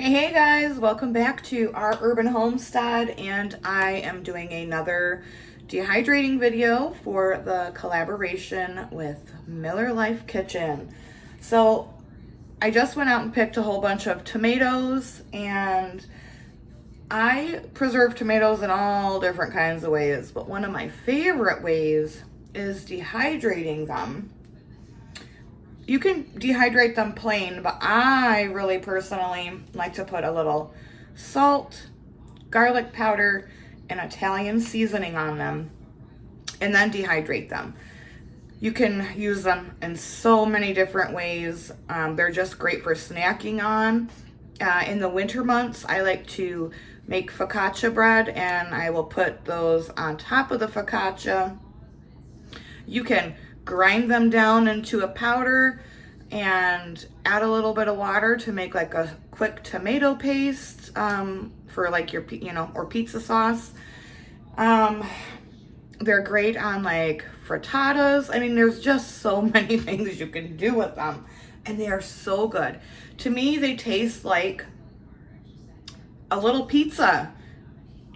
Hey guys, welcome back to our urban homestead, and I am doing another dehydrating video for the collaboration with Miller Life Kitchen. So I just went out and picked a whole bunch of tomatoes, and I preserve tomatoes in all different kinds of ways, but one of my favorite ways is dehydrating them. You can dehydrate them plain, but I really personally like to put a little salt, garlic powder, and Italian seasoning on them, and then dehydrate them. You can use them in so many different ways. They're just great for snacking on. In the winter months, I like to make focaccia bread, and I will put those on top of the focaccia. You can grind them down into a powder and add a little bit of water to make like a quick tomato paste for like your, or pizza sauce. They're great on like frittatas. I mean, there's just so many things you can do with them, and they are so good. To me, they taste like a little pizza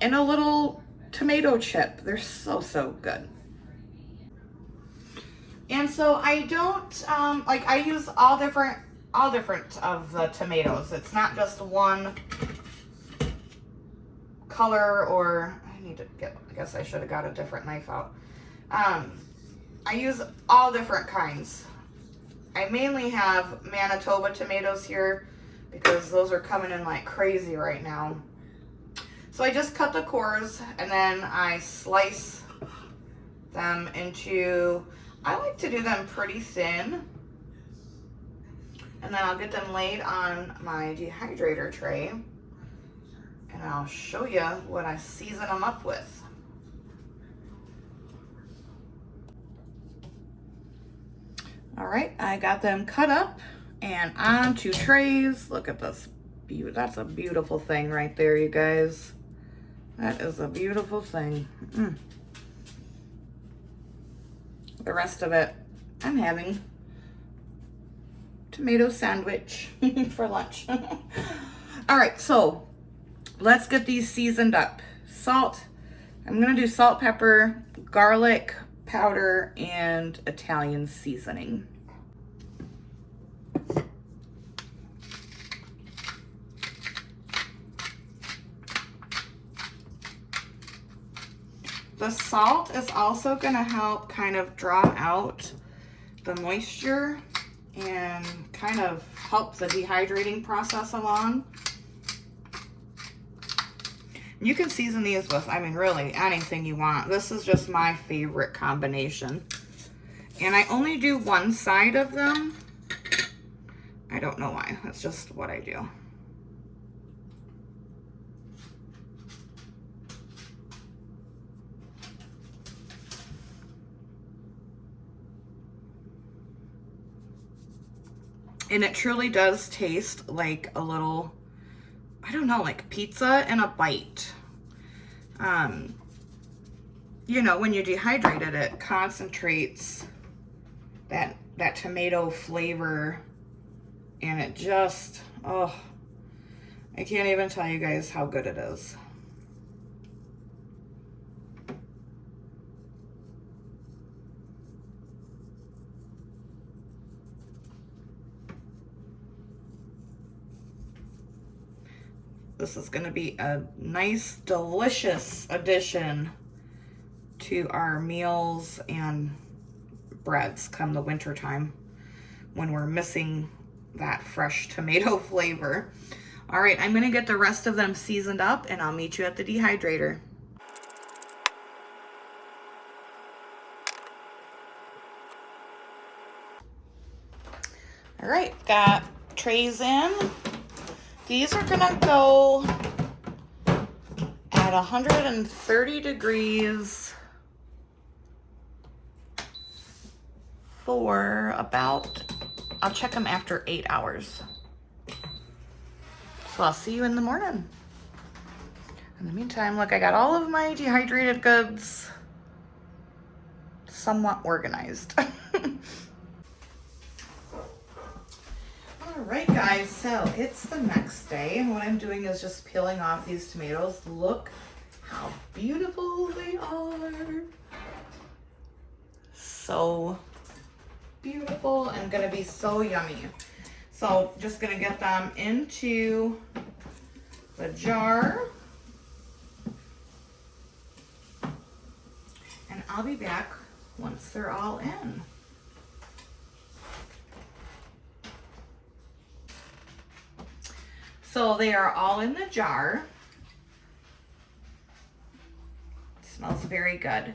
and a little tomato chip. They're so good. And so I don't I use all different of the tomatoes. It's not just one color, or I guess I should have got a different knife out. I use all different kinds. I mainly have Manitoba tomatoes here because those are coming in like crazy right now. So I just cut the cores and then I slice them into, I like to do them pretty thin, and then I'll get them laid on my dehydrator tray, and I'll show you what I season them up with. All right, I got them cut up and onto trays. Look at this. That's a beautiful thing right there, you guys. That is a beautiful thing. The rest of it, I'm having tomato sandwich for lunch. All right, so let's get these seasoned up. Salt, I'm gonna do salt, pepper, garlic powder, and Italian seasoning. The salt is also going to help kind of draw out the moisture and kind of help the dehydrating process along. You can season these with, I mean, really anything you want. This is just my favorite combination. And I only do one side of them. I don't know why. That's just what I do. And it truly does taste like a little, I don't know, like pizza in a bite. You know, when you dehydrate it, it concentrates that tomato flavor, and it just, oh, I can't even tell you guys how good it is. This is going to be a nice, delicious addition to our meals and breads come the winter time when we're missing that fresh tomato flavor. All right, I'm going to get the rest of them seasoned up, and I'll meet you at the dehydrator. All right, got trays in. These are gonna go at 130 degrees for about, I'll check them after 8 hours. So I'll see you in the morning. In the meantime, look, I got all of my dehydrated goods somewhat organized. All right, guys, so it's the next day, and what I'm doing is just peeling off these tomatoes. Look how beautiful they are. So beautiful and gonna be so yummy. So just gonna get them into the jar, and I'll be back once they're all in. So they are all in the jar. Smells very good.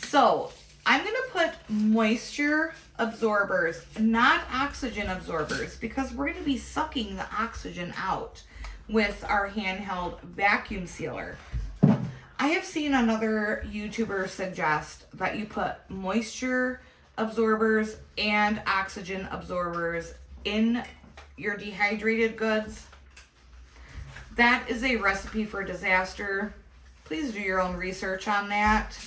So I'm gonna put moisture absorbers, not oxygen absorbers, because we're gonna be sucking the oxygen out with our handheld vacuum sealer. I have seen another YouTuber suggest that you put moisture absorbers and oxygen absorbers in your dehydrated goods. That is a recipe for disaster. Please do your own research on that.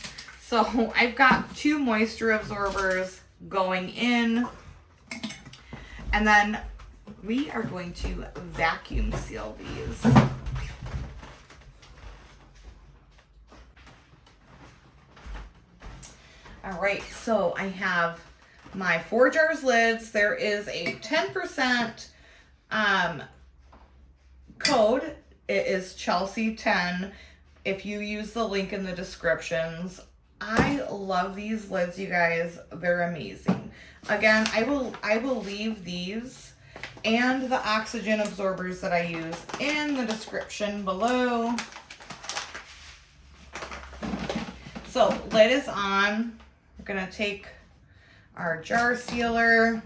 So I've got 2 moisture absorbers going in, and then we are going to vacuum seal these. All right, so I have my 4 jars lids. There is a 10% code. It is Chelsea 10 if you use the link in the descriptions. I love these lids, you guys. They're amazing. Again, I will leave these and the oxygen absorbers that I use in the description below. So lid is on. We're gonna take our jar sealer.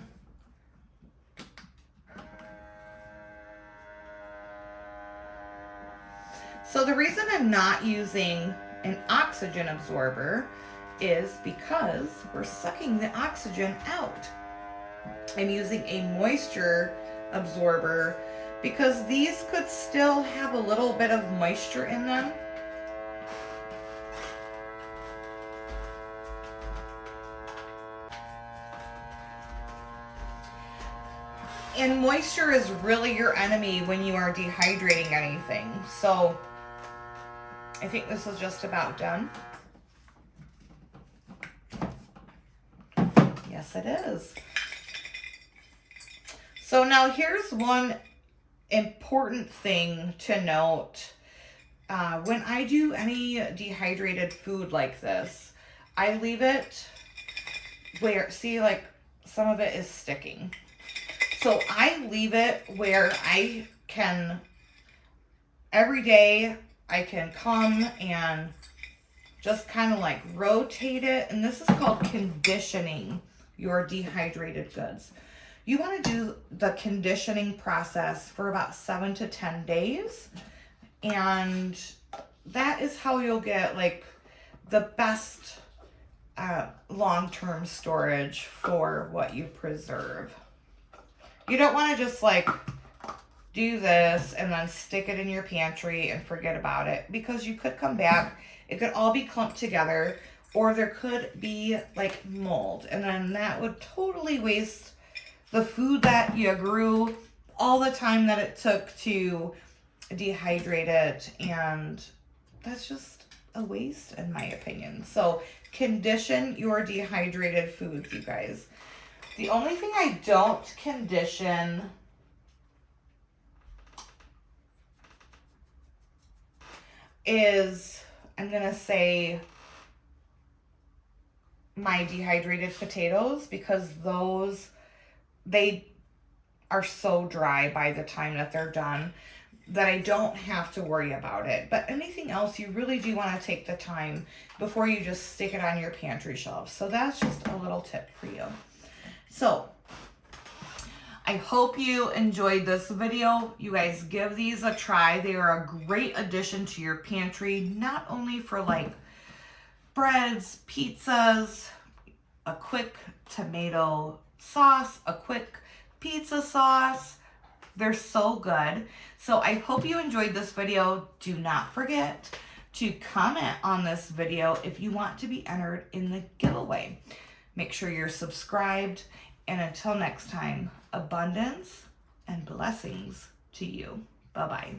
So the reason I'm not using an oxygen absorber is because we're sucking the oxygen out. I'm using a moisture absorber because these could still have a little bit of moisture in them. And moisture is really your enemy when you are dehydrating anything. So I think this is just about done. Yes, it is. So now here's one important thing to note. When I do any dehydrated food like this, I leave it where, see, like some of it is sticking. So I leave it where I can, every day, I can come and just kind of like rotate it. And this is called conditioning your dehydrated goods. You want to do the conditioning process for about 7 to 10 days. And that is how you'll get like the best long-term storage for what you preserve. You don't want to just like do this and then stick it in your pantry and forget about it, because you could come back, it could all be clumped together, or there could be like mold, and then that would totally waste the food that you grew, all the time that it took to dehydrate it, and that's just a waste in my opinion. So condition your dehydrated foods, you guys. The only thing I don't condition is, I'm gonna say, my dehydrated potatoes, because those, they are so dry by the time that they're done that I don't have to worry about it. But anything else, you really do want to take the time before you just stick it on your pantry shelf. So that's just a little tip for you. So I hope you enjoyed this video. You guys give these a try. They are a great addition to your pantry, not only for like breads, pizzas, a quick tomato sauce, a quick pizza sauce. They're so good. So I hope you enjoyed this video. Do not forget to comment on this video if you want to be entered in the giveaway. Make sure you're subscribed, and until next time, abundance and blessings to you. Bye-bye.